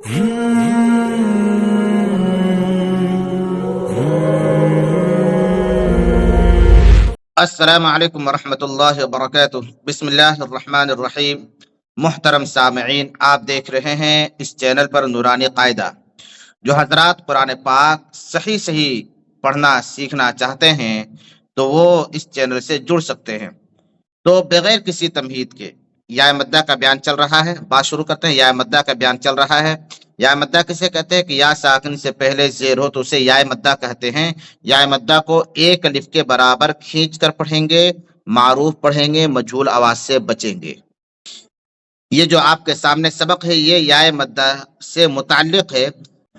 السلام علیکم ورحمۃ اللہ وبرکاتہ۔ بسم اللہ الرحمن الرحیم۔ محترم سامعین، آپ دیکھ رہے ہیں اس چینل پر نورانی قاعدہ۔ جو حضرات قرآن پاک صحیح صحیح پڑھنا سیکھنا چاہتے ہیں تو وہ اس چینل سے جڑ سکتے ہیں۔ تو بغیر کسی تمہید کے یا مدہ کا بیان چل رہا ہے۔ بات شروع کرتے ہیں۔ یا مدہ کا بیان چل رہا ہے۔ یا مدہ کسے کہتے ہیں کہ یا ساکن سے پہلے زیر ہو تو اسے یا مدہ کہتے ہیں۔ یا مدہ کو ایک الف کے برابر کھینچ کر پڑھیں گے، معروف پڑھیں گے، مجہول آواز سے بچیں گے۔ یہ جو آپ کے سامنے سبق ہے یہ یا مدہ سے متعلق ہے۔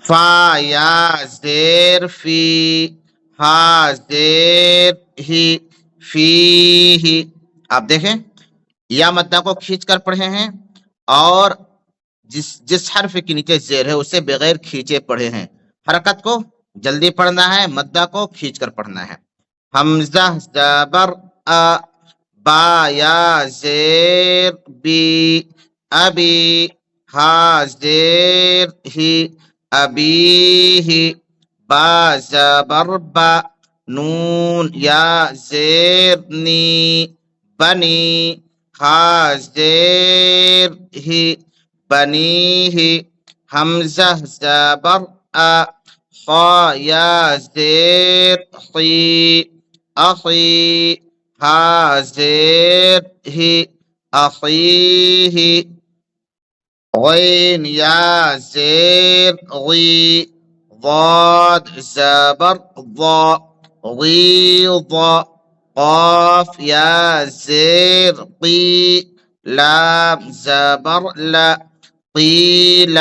فا یا زیر فی، ہا زیر ہی، فی ہی۔ آپ دیکھیں یا مدہ کو کھینچ کر پڑھے ہیں اور جس حرف کے نیچے زیر ہے اسے بغیر کھینچے پڑھے ہیں۔ حرکت کو جلدی پڑھنا ہے، مدہ کو کھینچ کر پڑھنا ہے۔ حمزہ زبر ا، با یا زیر بی، ابی، ہا زیر ہی، ابی ہی، با زبر با، نون یا زیر نی، بنی، ہا زیر ہی، بنی ہی، حمزہ زبر ا، خا یا زیر خی، اخی، ہا زیر ہی، اخیہ، غین یا زیر غی، ضاد زبر ضا، غیض، قاف یا زیر قی، لام زبر لا، قیل،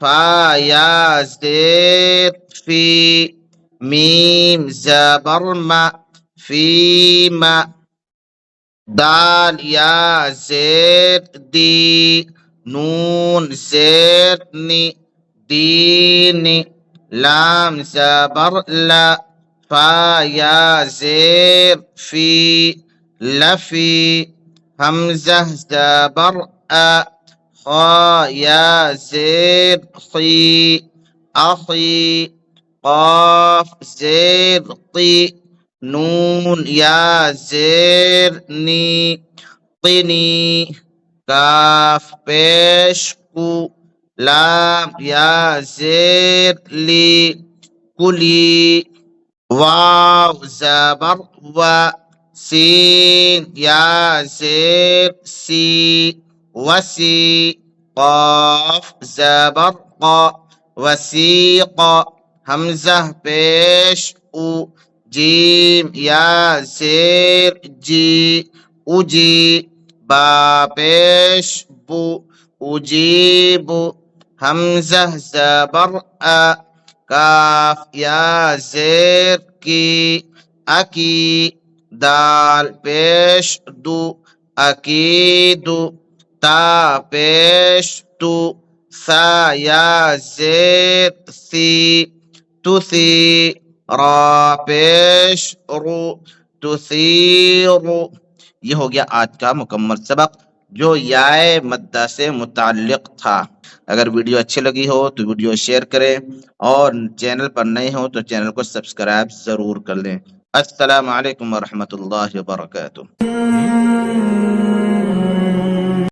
فا یا زیر فی، میم زبر ما، فیم، دال یا زیر دی، نون زیر نی، دین، لام زبر لا، فا یا زیر فی، لفی، حمزہ زبر ا، خا یا زیر خی، اخی، قاف زیر قی، نون یا زیر نی، قنی، کاف پیش کو، لام یا زیر لی، کلی، واو زبر و، سین یا زیر سی، وسی، قاف زبر قا، وسیق، حمزہ پیش او، جیم یا زیر جی، اجی، با پیش بو، اجیب، حمزہ زبر ا، کاف یا زیر کی، اکی، دال پیش دو، اکید، تا پیش تو، سا یا زیر سی، تسی، را پیش رو، تثیر۔ یہ ہو گیا آج کا مکمل سبق جو یا مدہ سے متعلق تھا۔ اگر ویڈیو اچھی لگی ہو تو ویڈیو شیئر کریں اور چینل پر نئے ہو تو چینل کو سبسکرائب ضرور کر لیں۔ السلام علیکم ورحمۃ اللہ وبرکاتہ۔